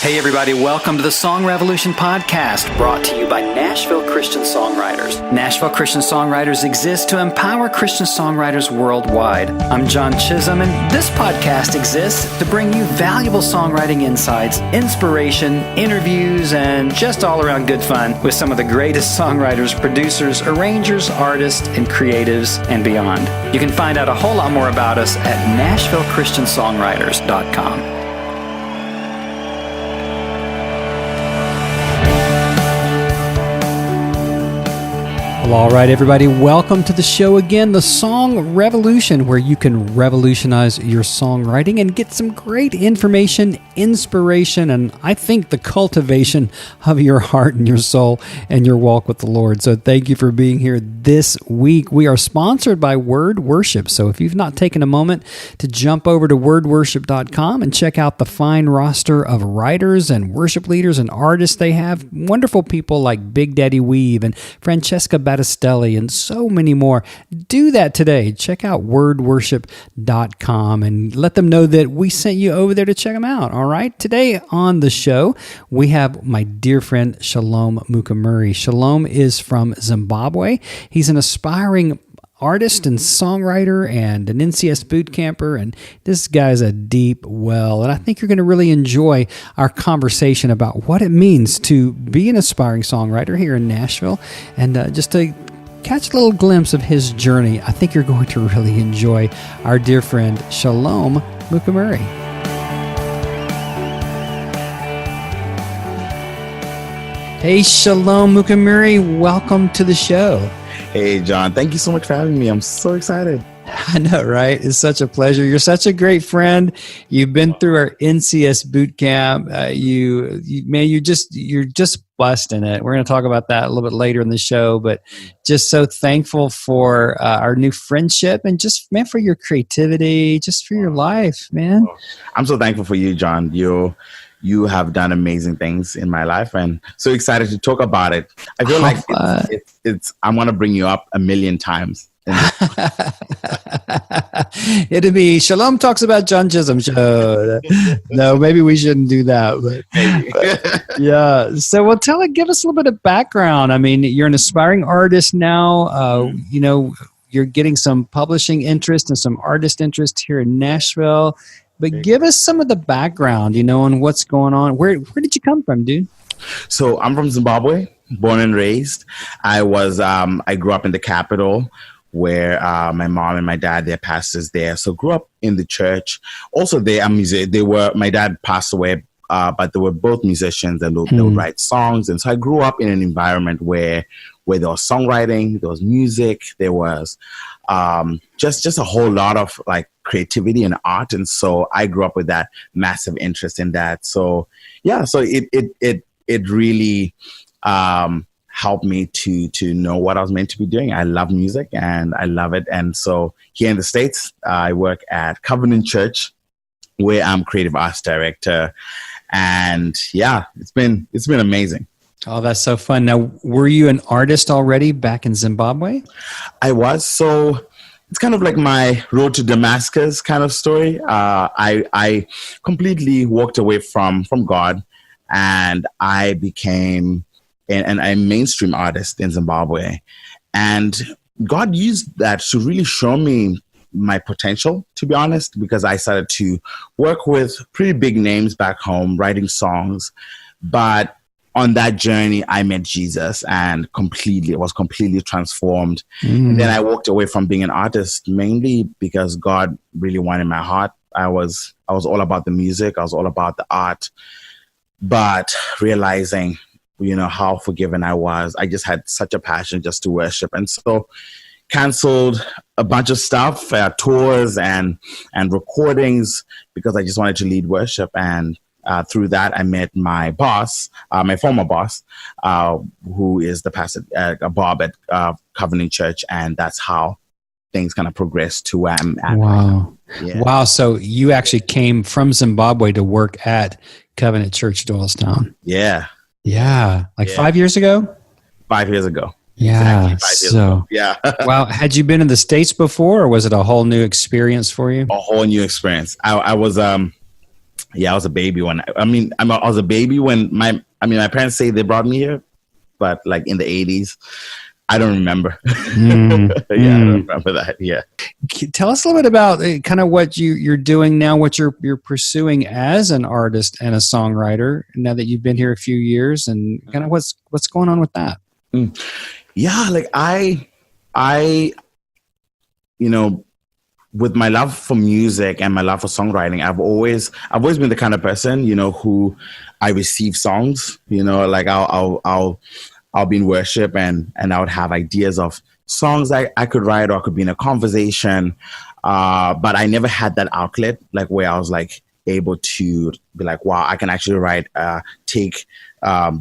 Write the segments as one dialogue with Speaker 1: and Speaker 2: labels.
Speaker 1: Hey everybody, welcome to the Song Revolution podcast, brought to you by Nashville Christian Songwriters. Nashville Christian Songwriters exists to empower Christian songwriters worldwide. I'm John Chisum, and this podcast exists to bring you valuable songwriting insights, inspiration, interviews, and just all around good fun with some of the greatest songwriters, producers, arrangers, artists, and creatives, and beyond. You can find out a whole lot more about us at NashvilleChristianSongwriters.com. Well, all right, everybody, welcome to the show again, the Song Revolution, where you can revolutionize your songwriting and get some great information, inspiration, and I think the cultivation of your heart and your soul and your walk with the Lord. So thank you for being here this week. We are sponsored by Word Worship. So if you've not taken a moment to jump over to wordworship.com and check out the fine roster of writers and worship leaders and artists they have, wonderful people like Big Daddy Weave and Francesca Battistelli and so many more. Do that today. Check out wordworship.com and let them know that we sent you over there to check them out. All right. Today on the show, we have my dear friend Shalom Mukamuri. Shalom is from Zimbabwe. He's an aspiring artist and songwriter and an NCS boot camper, and this guy's a deep well, and I think you're going to really enjoy our conversation about what it means to be an aspiring songwriter here in Nashville, and just to catch a little glimpse of his journey. I think you're going to really enjoy our dear friend Shalom Mukamuri. Hey, Shalom Mukamuri, welcome to the show.
Speaker 2: Hey, John. Thank you so much for having me. I'm so excited.
Speaker 1: I know, right? It's such a pleasure. You're such a great friend. You've been through our NCS boot camp. You're just busting it. We're going to talk about that a little bit later in the show, but just so thankful for our new friendship and just, man, for your creativity, just for your life, man.
Speaker 2: I'm so thankful for you, John. You have done amazing things in my life, and so excited to talk about it. I feel like I'm going to bring you up a million times.
Speaker 1: It'd be Shalom talks about John Chisum show. No, maybe we shouldn't do that. But yeah. So, well, give us a little bit of background. I mean, you're an aspiring artist now. You're getting some publishing interest and some artist interest here in Nashville. But give us some of the background, on what's going on. Where did you come from, dude?
Speaker 2: So I'm from Zimbabwe, born and raised. I grew up in the capital where my mom and my dad, they're pastors there. So grew up in the church. Also, my dad passed away, but they were both musicians and they would write songs. And so I grew up in an environment where there was songwriting, there was music, there was just a whole lot of like creativity and art. And so I grew up with that massive interest in that. So yeah, so it really helped me to know what I was meant to be doing. I love music and I love it. And so here in the States, I work at Covenant Church, where I'm creative arts director. And yeah, it's been amazing.
Speaker 1: Oh, that's so fun. Now, were you an artist already back in Zimbabwe?
Speaker 2: I was. So it's kind of like my road to Damascus kind of story. I completely walked away from God, and I became a mainstream artist in Zimbabwe. And God used that to really show me my potential, to be honest, because I started to work with pretty big names back home, writing songs. But on that journey, I met Jesus and was completely transformed. And then I walked away from being an artist mainly because God really wanted my heart. I was all about the music. I was all about the art. But realizing, how forgiven I was, I just had such a passion just to worship. And so canceled a bunch of stuff, tours and recordings, because I just wanted to lead worship. And through that, I met my boss, my former boss, who is the pastor, Bob at Covenant Church, and that's how things kind of progressed to where I'm at.
Speaker 1: Wow.
Speaker 2: Right now. Yeah.
Speaker 1: Wow. So you actually came from Zimbabwe to work at Covenant Church, Doylestown.
Speaker 2: Yeah.
Speaker 1: Yeah. 5 years ago?
Speaker 2: 5 years ago.
Speaker 1: Yeah.
Speaker 2: Exactly 5 years ago. Yeah.
Speaker 1: Wow. Had you been in the States before, or was it a whole new experience for you?
Speaker 2: A whole new experience. I was Yeah, I was a baby when I was a baby when my parents say they brought me here, but like in the 80s. I don't remember. Yeah, I don't remember that. Yeah.
Speaker 1: Tell us a little bit about kind of what you're doing now, what you're pursuing as an artist and a songwriter now that you've been here a few years, and kind of what's going on with that.
Speaker 2: Yeah, like I, with my love for music and my love for songwriting, I've always been the kind of person, who I receive songs, like I'll be in worship and I would have ideas of songs I could write, or I could be in a conversation. But I never had that outlet, like where I was like able to be like, wow, I can actually write, take a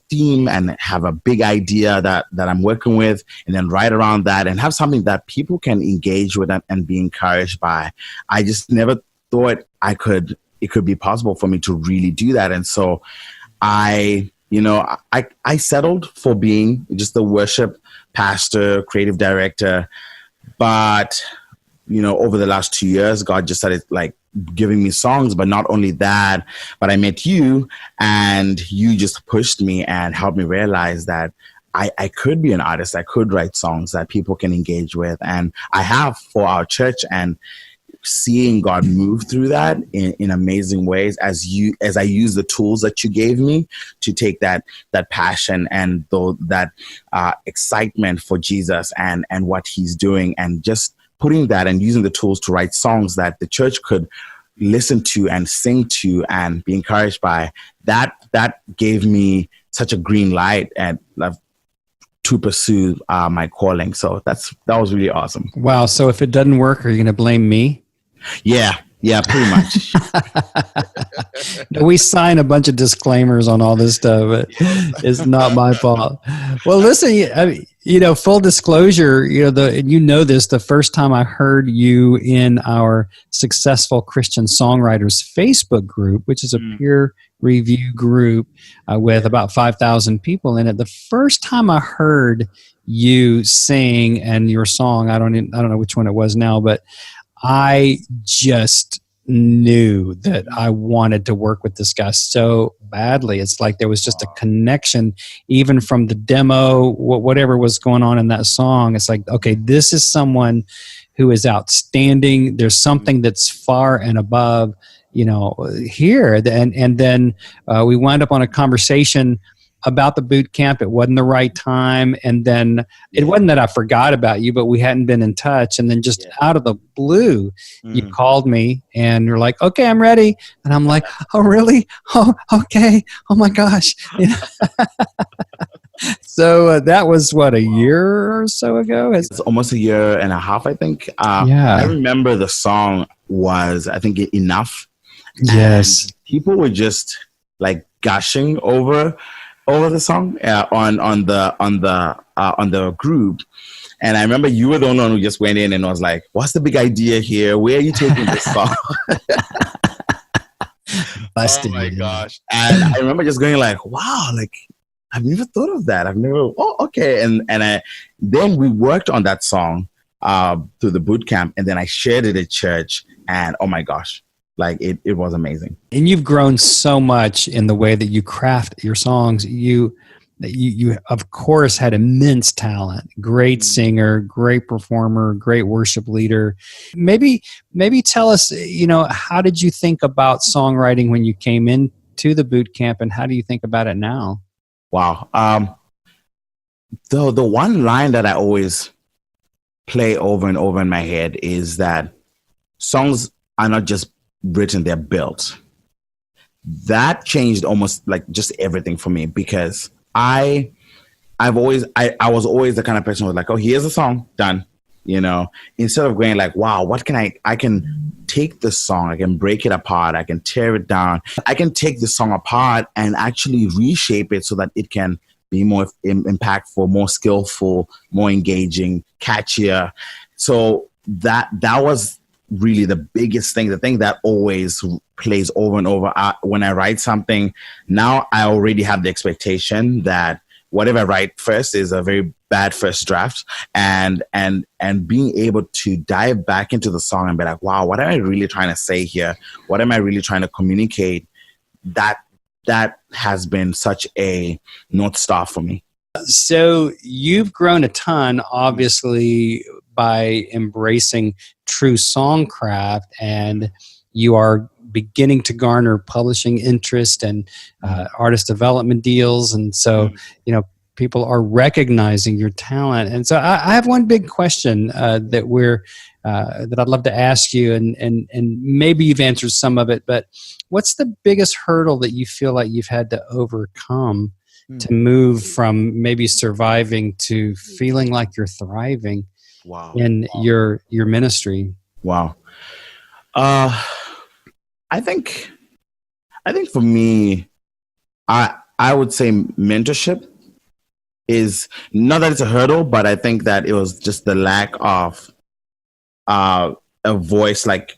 Speaker 2: theme and have a big idea that I'm working with, and then write around that and have something that people can engage with and be encouraged by. I just never thought it could be possible for me to really do that. And so I settled for being just the worship pastor, creative director. But, over the last 2 years, God just started like giving me songs. But not only that, but I met you, and you just pushed me and helped me realize that I could be an artist. I could write songs that people can engage with. And I have for our church, and seeing God move through that in amazing ways as I use the tools that you gave me to take that passion and that excitement for Jesus and what he's doing, and just putting that and using the tools to write songs that the church could listen to and sing to and be encouraged by. That gave me such a green light and to pursue my calling. So that was really awesome.
Speaker 1: Wow. So if it doesn't work, are you going to blame me?
Speaker 2: Yeah, pretty much.
Speaker 1: No, we sign a bunch of disclaimers on all this stuff, but it's not my fault. Well, listen, full disclosure, the first time I heard you in our Successful Christian Songwriters Facebook group, which is a peer review group with about 5,000 people in it. The first time I heard you sing and your song, I don't know which one it was now, but I just knew that I wanted to work with this guy so badly. It's like there was just a connection, even from the demo, whatever was going on in that song. It's like, okay, this is someone who is outstanding. There's something that's far and above, here. And then we wound up on a conversation about the boot camp. It wasn't the right time. And then it wasn't that I forgot about you, but we hadn't been in touch. And then just out of the blue, you called me and you're like, okay, I'm ready. And I'm like, oh, really? Oh, okay. Oh my gosh. So that was a year or so ago?
Speaker 2: It's almost a year and a half, I think. I remember the song was, I think, Enough.
Speaker 1: Yes.
Speaker 2: And people were just like gushing over the song on the group. And I remember you were the only one who just went in and was like, what's the big idea here? Where are you taking this song?
Speaker 1: Busted.
Speaker 2: Oh my gosh. And I remember just going like, wow, like I've never thought of that. Okay. And then we worked on that song through the boot camp, and then I shared it at church, and oh my gosh, like it was amazing.
Speaker 1: And you've grown so much in the way that you craft your songs. You of course had immense talent, great singer, great performer, great worship leader. Maybe tell us, how did you think about songwriting when you came into the boot camp, and how do you think about it now?
Speaker 2: Wow. The one line that I always play over and over in my head is that songs are not just written, they're built. That changed almost like just everything for me, because I was always the kind of person who was like, oh, here's a song, done. Instead of going like, wow, what can I can take this song, I can break it apart, I can tear it down, I can take the song apart and actually reshape it so that it can be more impactful, more skillful, more engaging, catchier. So that was really the biggest thing, the thing that always plays over and over. When I write something, now I already have the expectation that whatever I write first is a very bad first drafts, and being able to dive back into the song and be like, wow, what am I really trying to say here? What am I really trying to communicate? That has been such a North Star for me.
Speaker 1: So you've grown a ton, obviously, by embracing true songcraft, and you are beginning to garner publishing interest and artist development deals. And so, people are recognizing your talent. And so I have one big question that I'd love to ask you, and maybe you've answered some of it, but what's the biggest hurdle that you feel like you've had to overcome to move from maybe surviving to feeling like you're thriving in your ministry?
Speaker 2: Wow. I think for me, I would say mentorship is not that it's a hurdle, but I think that it was just the lack of a voice, like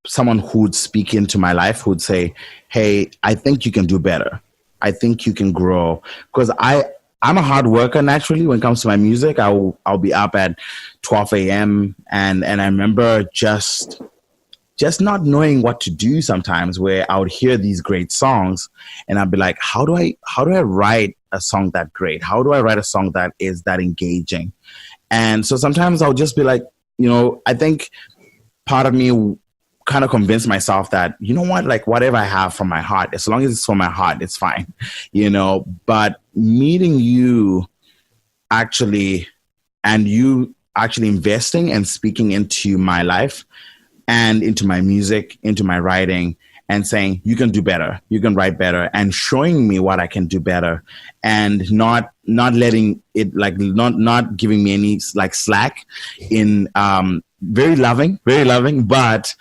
Speaker 2: someone who would speak into my life, who would say, hey, I think you can do better. I think you can grow. Because I'm a hard worker naturally when it comes to my music. I'll be up at 12 a.m. And I remember just not knowing what to do sometimes, where I would hear these great songs and I'd be like, how do I write a song that great? How do I write a song that is that engaging? And so sometimes I'll just be like, I think part of me kind of convinced myself that, you know what, like whatever I have from my heart, as long as it's from my heart, it's fine, but meeting you actually, and you actually investing and speaking into my life and into my music, into my writing, and saying, you can do better, you can write better, and showing me what I can do better, and not letting it, like, not giving me any like slack, in very loving, but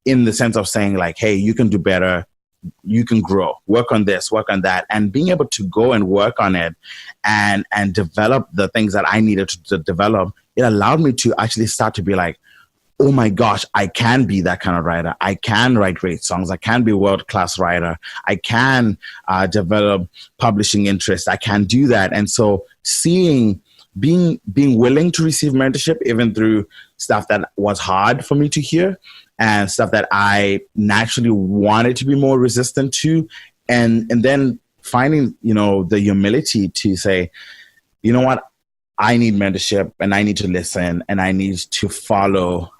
Speaker 2: in the sense of saying like, hey, you can do better, you can grow, work on this, work on that, and being able to go and work on it and develop the things that I needed to develop, it allowed me to actually start to be like, oh my gosh, I can be that kind of writer. I can write great songs. I can be a world-class writer. I can develop publishing interest. I can do that. And so being willing to receive mentorship, even through stuff that was hard for me to hear and stuff that I naturally wanted to be more resistant to, and then finding, the humility to say, you know what, I need mentorship, and I need to listen, and I need to follow,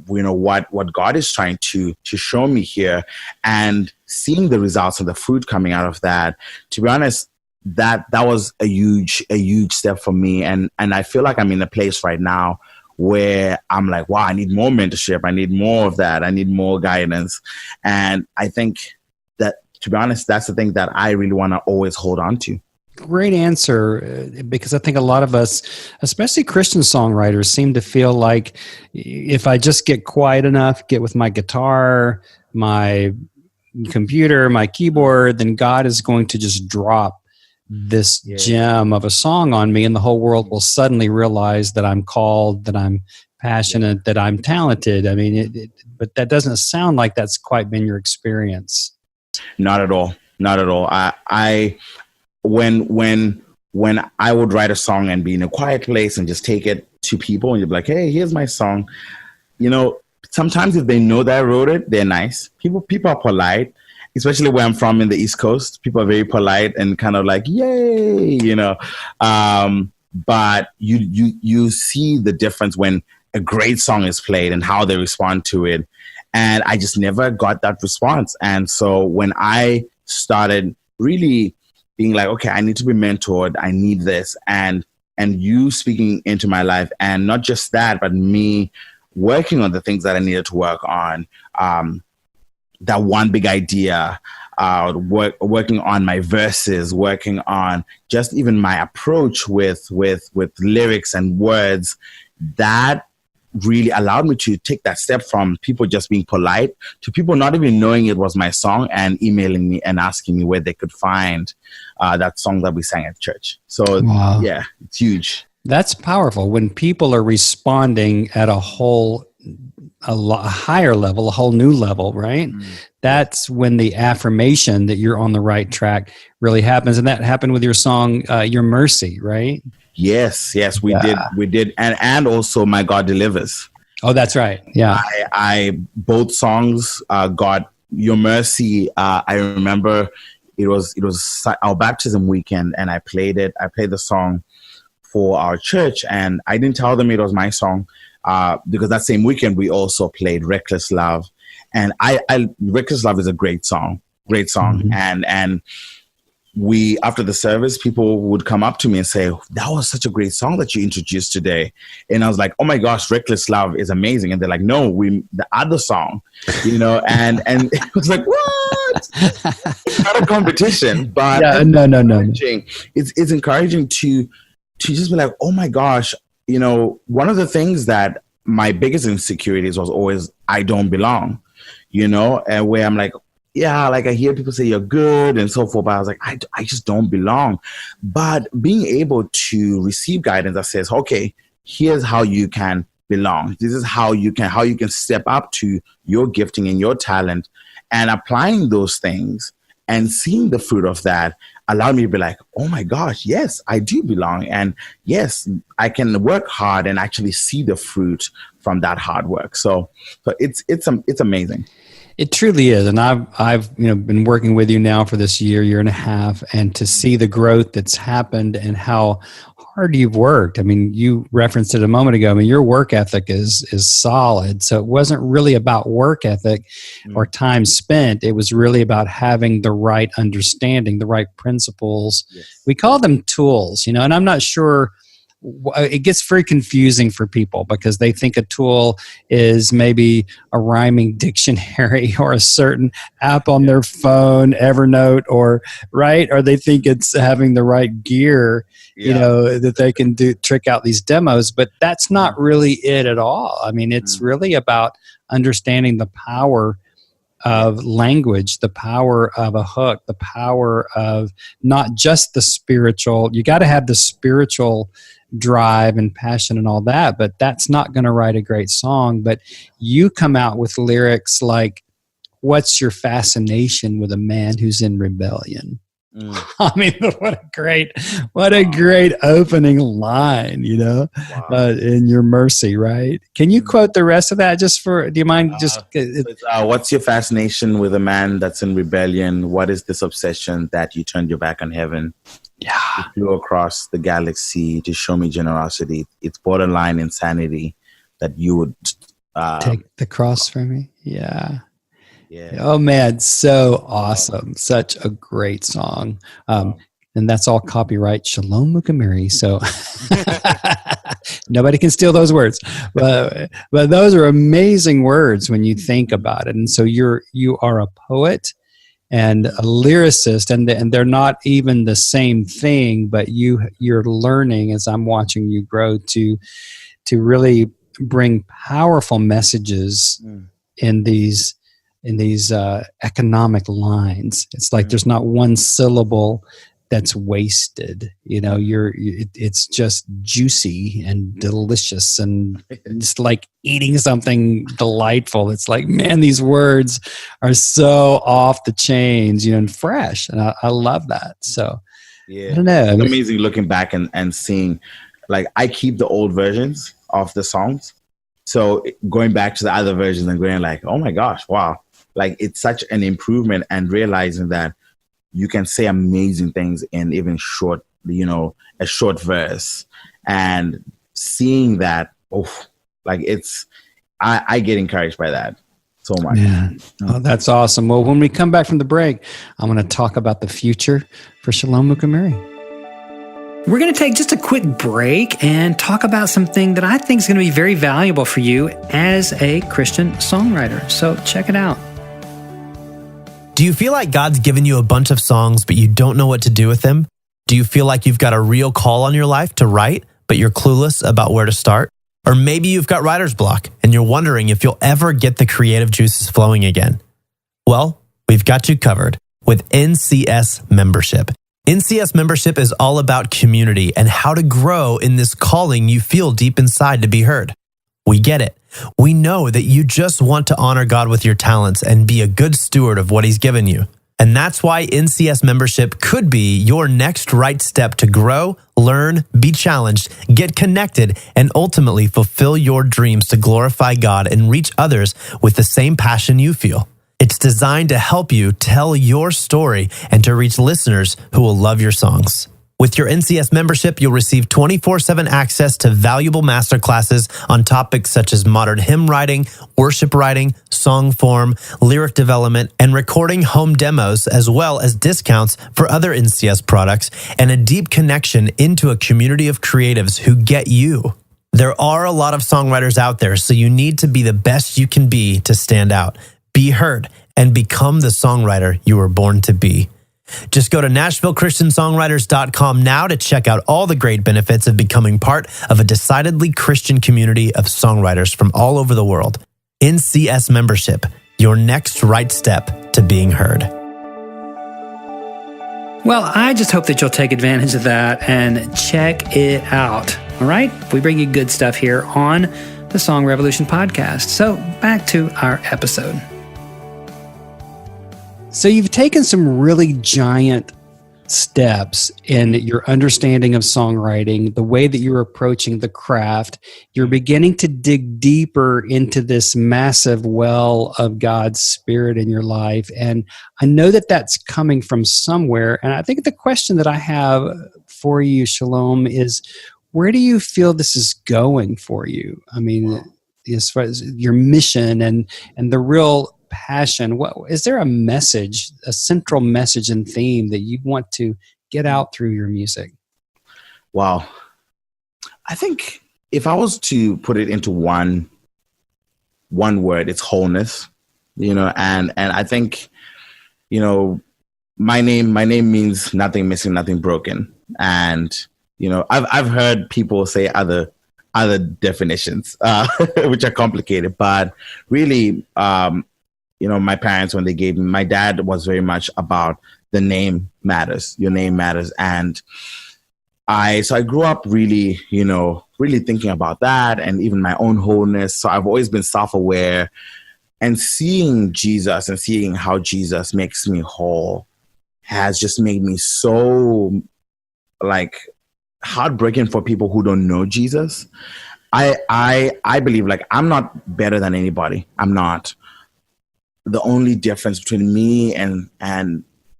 Speaker 2: what God is trying to show me here, and seeing the results and the fruit coming out of that. To be honest, that was a huge step for me, and I feel like I'm in a place right now where I'm like, wow, I need more mentorship, I need more of that, I need more guidance, and I think that, to be honest, that's the thing that I really want to always hold on to.
Speaker 1: Great answer, because I think a lot of us, especially Christian songwriters, seem to feel like if I just get quiet enough, get with my guitar, my computer, my keyboard, then God is going to just drop this gem of a song on me, and the whole world will suddenly realize that I'm called, that I'm passionate, that I'm talented. I mean, but that doesn't sound like that's quite been your experience.
Speaker 2: Not at all. Not at all. When I would write a song and be in a quiet place and just take it to people, and you'd be like, hey, here's my song. Sometimes if they know that I wrote it, they're nice. People are polite, especially where I'm from in the East Coast. People are very polite and kind of like, yay, but you see the difference when a great song is played and how they respond to it. And I just never got that response. And so when I started really being like, okay, I need to be mentored, I need this, and you speaking into my life, and not just that, but me working on the things that I needed to work on, that one big idea, working on my verses, working on just even my approach with lyrics and words, that really allowed me to take that step from people just being polite to people not even knowing it was my song and emailing me and asking me where they could find that song that we sang at church. So yeah, it's huge.
Speaker 1: That's powerful when people are responding at a whole a higher level, a whole new level, right? That's when the affirmation that you're on the right track really happens. And that happened with your song, Your Mercy, right?
Speaker 2: Yes, we did. And also My God Delivers.
Speaker 1: Oh, that's right. Yeah.
Speaker 2: I both songs got Your Mercy. I remember it was our baptism weekend, and I played the song for our church, and I didn't tell them it was my song because that same weekend we also played Reckless Love, and Reckless Love is a great song, and we, after the service, people would come up to me and say, that was such a great song that you introduced today. And I was like, oh my gosh, Reckless Love is amazing. And they're like, no, the other song, and it was like, what? It's not a competition, but
Speaker 1: no.
Speaker 2: It's encouraging to just be like, oh my gosh, one of the things that my biggest insecurities was always, I don't belong, and where I'm like, yeah, like I hear people say you're good and so forth, but I was like, I just don't belong. But being able to receive guidance that says, okay, here's how you can belong. This is how you can step up to your gifting and your talent, and applying those things and seeing the fruit of that allowed me to be like, oh my gosh, yes, I do belong. And yes, I can work hard and actually see the fruit from that hard work. So it's amazing.
Speaker 1: It truly is. And I've been working with you now for this year and a half, and to see the growth that's happened and how hard you've worked. I mean, you referenced it a moment ago. I mean, your work ethic is solid. So it wasn't really about work ethic or time spent. It was really about having the right understanding, the right principles. Yes. We call them tools, and I'm not sure. It gets very confusing for people because they think a tool is maybe a rhyming dictionary or a certain app on their phone, Evernote, or they think it's having the right gear, that they can trick out these demos, but that's not really it at all. I mean, it's really about understanding the power of language, the power of a hook, the power of not just the spiritual. You got to have the spiritual drive and passion and all that, but that's not going to write a great song. But you come out with lyrics like, what's your fascination with a man who's in rebellion? I mean, what a great opening line, in Your Mercy, right? Can you quote the rest of that do you mind
Speaker 2: what's your fascination with a man that's in rebellion? What is this obsession that you turned your back on heaven?
Speaker 1: Yeah.
Speaker 2: You flew across the galaxy to show me generosity. It's borderline insanity that you would
Speaker 1: take the cross from me. Yeah. Oh man, so awesome. Such a great song. And that's all copyright Shalom Mukamuri. So nobody can steal those words. But those are amazing words when you think about it. And so you are a poet and a lyricist, and they're not even the same thing, but you're learning, as I'm watching you grow, to really bring powerful messages in these economic lines. It's like there's not one syllable that's wasted. It's just juicy and delicious, and it's like eating something delightful. It's like, man, these words are so off the chains, and fresh, and I love that. So I don't know.
Speaker 2: It's amazing looking back and seeing, like, I keep the old versions of the songs, so going back to the other versions and going like, oh my gosh, wow, like it's such an improvement, and realizing that you can say amazing things in even short, a short verse, and seeing that, I get encouraged by that so much.
Speaker 1: Yeah. Oh, that's awesome. Well, when we come back from the break, I'm going to talk about the future for Shalom Mukamuri. We're going to take just a quick break and talk about something that I think is going to be very valuable for you as a Christian songwriter. So check it out.
Speaker 3: Do you feel like God's given you a bunch of songs, but you don't know what to do with them? Do you feel like you've got a real call on your life to write, but you're clueless about where to start? Or maybe you've got writer's block and you're wondering if you'll ever get the creative juices flowing again. Well, we've got you covered with NCS membership. NCS membership is all about community and how to grow in this calling you feel deep inside to be heard. We get it. We know that you just want to honor God with your talents and be a good steward of what He's given you. And that's why NCS membership could be your next right step to grow, learn, be challenged, get connected, and ultimately fulfill your dreams to glorify God and reach others with the same passion you feel. It's designed to help you tell your story and to reach listeners who will love your songs. With your NCS membership, you'll receive 24/7 access to valuable masterclasses on topics such as modern hymn writing, worship writing, song form, lyric development, and recording home demos, as well as discounts for other NCS products and a deep connection into a community of creatives who get you. There are a lot of songwriters out there, so you need to be the best you can be to stand out, be heard, and become the songwriter you were born to be. Just go to NashvilleChristianSongwriters.com now to check out all the great benefits of becoming part of a decidedly Christian community of songwriters from all over the world. NCS membership, your next right step to being heard.
Speaker 1: Well, I just hope that you'll take advantage of that and check it out. All right? We bring you good stuff here on the Song Revolution podcast. So back to our episode. So you've taken some really giant steps in your understanding of songwriting, the way that you're approaching the craft. You're beginning to dig deeper into this massive well of God's Spirit in your life. And I know that that's coming from somewhere. And I think the question that I have for you, Shalom, is where do you feel this is going for you? I mean, as far as your mission and the real passion, what is there a message, a central message and theme that you want to get out through your music?
Speaker 2: Wow. I think if I was to put it into one word, it's wholeness, and I think, my name means nothing missing, nothing broken. And, I've heard people say other definitions, which are complicated, but really, my parents, when they gave me, my dad was very much about the name matters, your name matters. And I grew up really, really thinking about that and even my own wholeness. So I've always been self-aware, and seeing Jesus and seeing how Jesus makes me whole has just made me so heartbreaking for people who don't know Jesus. I believe I'm not better than anybody. I'm not. The only difference between me and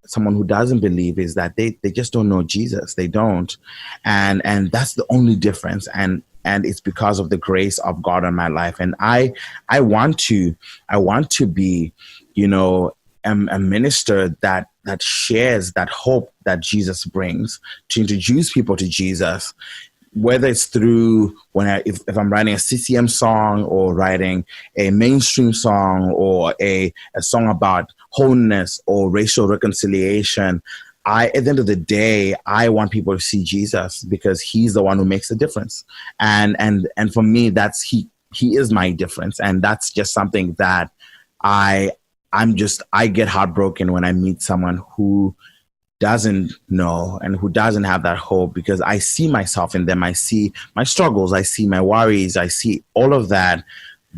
Speaker 2: someone who doesn't believe is that they just don't know Jesus. They don't. And that's the only difference. And it's because of the grace of God in my life. And I want to be, a minister that shares that hope that Jesus brings, to introduce people to Jesus, whether it's through if I'm writing a CCM song or writing a mainstream song or a song about wholeness or racial reconciliation. At the end of the day, I want people to see Jesus because He's the one who makes the difference. And for me, that's He is my difference. And that's just something that I get heartbroken when I meet someone who doesn't know and who doesn't have that hope, because I see myself in them. I see my struggles. I see my worries. I see all of that.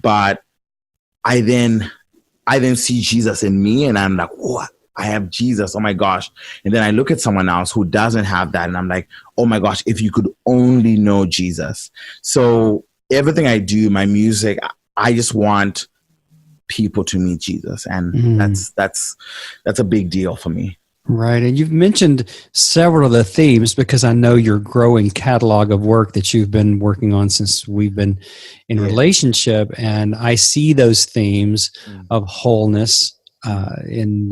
Speaker 2: But I then see Jesus in me, and I'm like, oh, I have Jesus. Oh my gosh. And then I look at someone else who doesn't have that, and I'm like, oh my gosh, if you could only know Jesus. So everything I do, my music, I just want people to meet Jesus. And that's a big deal for me.
Speaker 1: Right. And you've mentioned several of the themes because I know your growing catalog of work that you've been working on since we've been in relationship. And I see those themes of wholeness in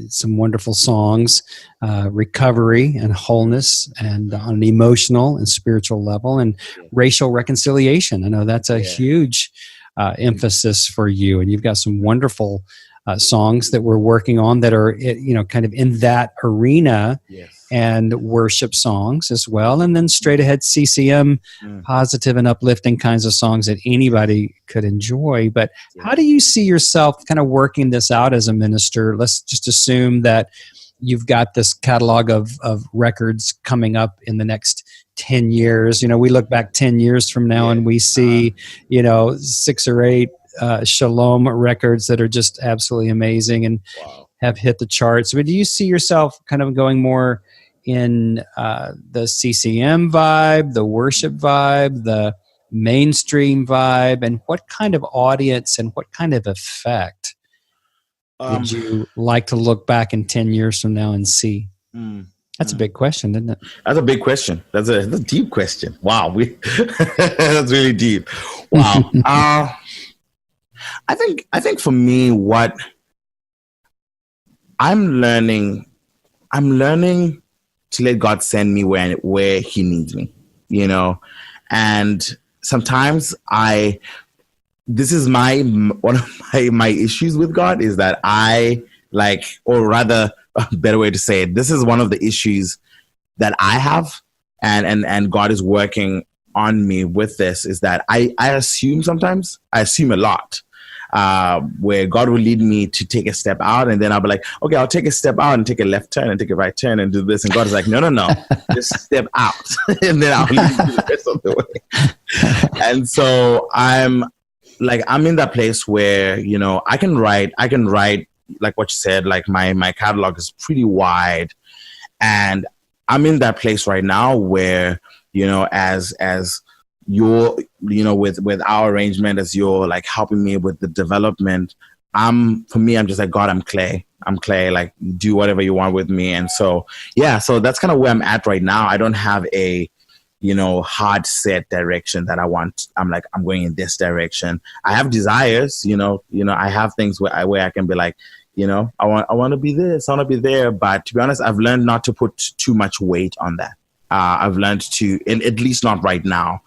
Speaker 1: some wonderful songs, recovery and wholeness, and on an emotional and spiritual level, and racial reconciliation. I know that's a huge emphasis for you. And you've got some wonderful songs that we're working on that are, kind of in that arena, and worship songs as well. And then straight ahead CCM, positive and uplifting kinds of songs that anybody could enjoy. But how do you see yourself kind of working this out as a minister? Let's just assume that you've got this catalog of records coming up in the next 10 years. We look back 10 years from now and we see, 6 or 8 Shalom records that are just absolutely amazing and have hit the charts. But do you see yourself kind of going more in the CCM vibe, the worship vibe, the mainstream vibe, and what kind of audience and what kind of effect would you like to look back in 10 years from now and see? That's a big question, isn't it?
Speaker 2: That's a big question. That's a deep question. Wow. That's really deep. Wow. I think for me, what I'm learning to let God send me where he needs me, and sometimes this is one of my issues with God is that or rather a better way to say it, this is one of the issues that I have and God is working on me with this, is that I assume a lot, where God will lead me to take a step out, and then I'll be like, okay, I'll take a step out and take a left turn and take a right turn and do this, and God is like, no, just step out, and then I'll lead you the rest of the way. And so I'm in that place where I can write like what you said, like my catalog is pretty wide, and I'm in that place right now where as you're with our arrangement, as you're like helping me with the development, I'm just like, God, I'm clay, like do whatever you want with me. And so so that's kind of where I'm at right now. I don't have a hard set direction that I want. I'm going in this direction. I have desires, I have things where I can be like, I want to be this, I want to be there. But to be honest, I've learned not to put too much weight on that. I've learned to, and at least not right now.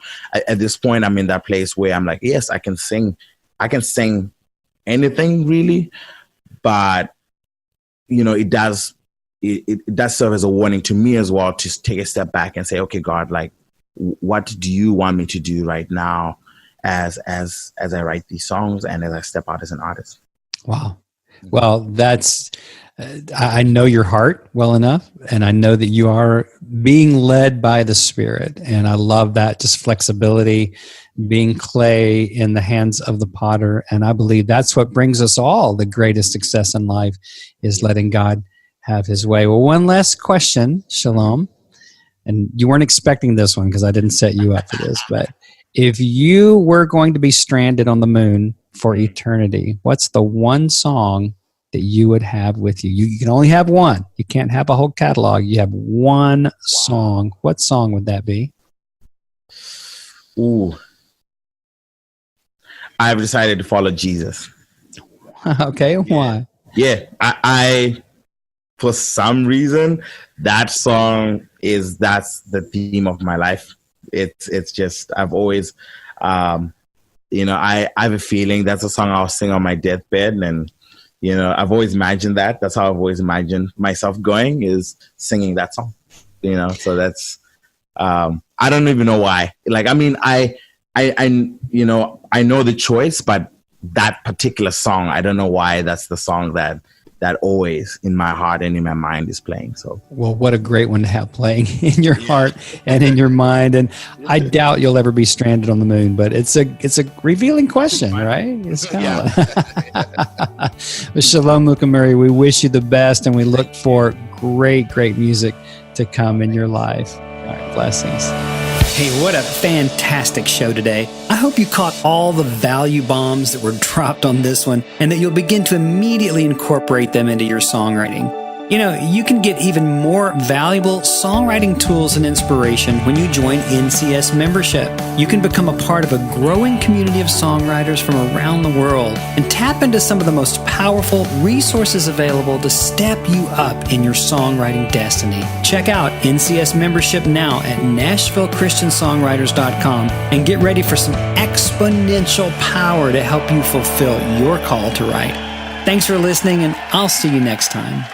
Speaker 2: At this point, I'm in that place where I'm like, yes, I can sing anything really, but it does serve as a warning to me as well to take a step back and say, okay, God, like, what do you want me to do right now as I write these songs and as I step out as an artist?
Speaker 1: Wow. Well, that's, I know your heart well enough, and I know that you are being led by the Spirit. And I love that, just flexibility, being clay in the hands of the potter. And I believe that's what brings us all the greatest success in life, is letting God have his way. Well, one last question, Shalom. And you weren't expecting this one because I didn't set you up for this, but if you were going to be stranded on the moon for eternity, what's the one song that you would have with you? You can only have one. You can't have a whole catalog. You have one song. What song would that be?
Speaker 2: Ooh. I've decided to follow Jesus.
Speaker 1: Okay, why?
Speaker 2: Yeah, I for some reason, that song that's the theme of my life. It's just, I've always, I have a feeling that's a song I'll sing on my deathbed. And, I've always imagined that. That's how I've always imagined myself going, is singing that song, so that's, I don't even know why. Like, I mean, I know the choice, but that particular song, I don't know why that's the song that always in my heart and in my mind is playing. So, well,
Speaker 1: what a great one to have playing in your heart and in your mind. And I doubt you'll ever be stranded on the moon, but it's a revealing question, right? It's kind of But Shalom Mukamuri, we wish you the best, and we look for great music to come in your life. All right, blessings. Hey, what a fantastic show today. I hope you caught all the value bombs that were dropped on this one, and that you'll begin to immediately incorporate them into your songwriting. You can get even more valuable songwriting tools and inspiration when you join NCS membership. You can become a part of a growing community of songwriters from around the world and tap into some of the most powerful resources available to step you up in your songwriting destiny. Check out NCS membership now at NashvilleChristianSongwriters.com and get ready for some exponential power to help you fulfill your call to write. Thanks for listening, and I'll see you next time.